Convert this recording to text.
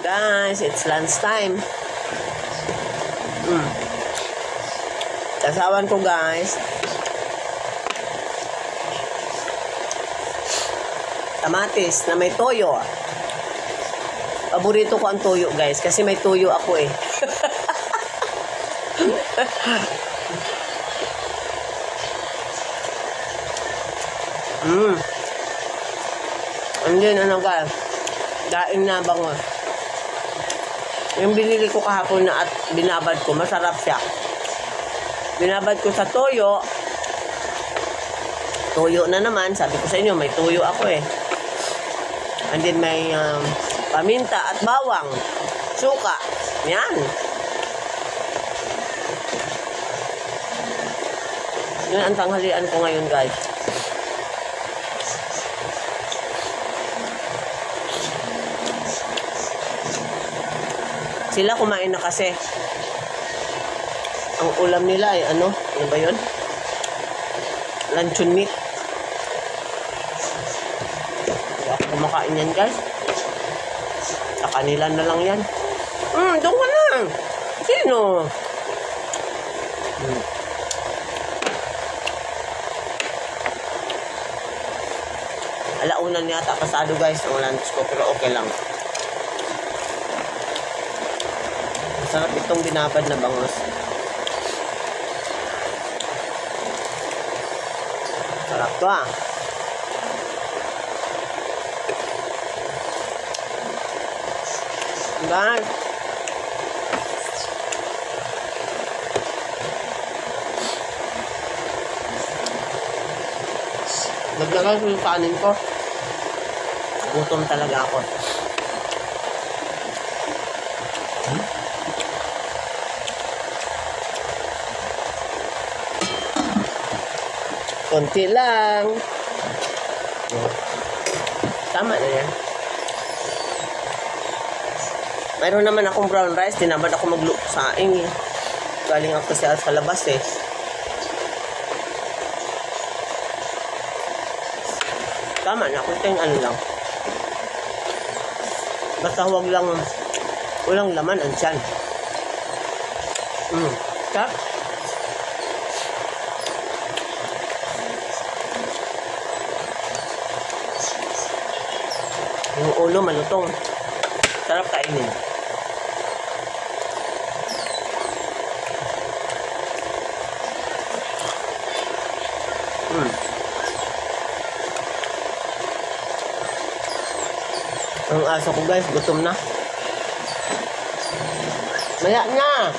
Guys, it's lunch time. Kasawan ko, guys. Kamatis na may toyo. Paborito ko ang toyo, guys, kasi may toyo ako eh. And then, ano guys, daing na bango. Yung binili ko kahapon na at binabad ko, masarap siya. Binabad ko sa toyo. Toyo na naman, sabi ko sa inyo, may toyo ako eh. And then may paminta at bawang, suka. Yan. Yun ang tanghalian ko ngayon, guys. Sila kumain na kasi. Ang ulam nila ay ano ba yun? Luncheon meat. Hindi ako kumakain yan, guys. Sa kanila na lang yan. Doon ka na. Sino? Alaunan yata pasado, guys, ang lunch ko, pero okay lang. Masarap itong binabad na bangos. Sarap to ah. Guys. Naglagas yung kanin ko. Gutom talaga ako. Konti lang. Tama na yan. Mayroon naman akong brown rice. Tinamad ako magsaing eh. Galing ako sa labas eh. Tama na. Kunting ano lang. Basta huwag lang walang laman ang tiyan. Tap. Yung ulo malutong. Sarap kainin. Ang aso ko, guys, gutom na. Maya na.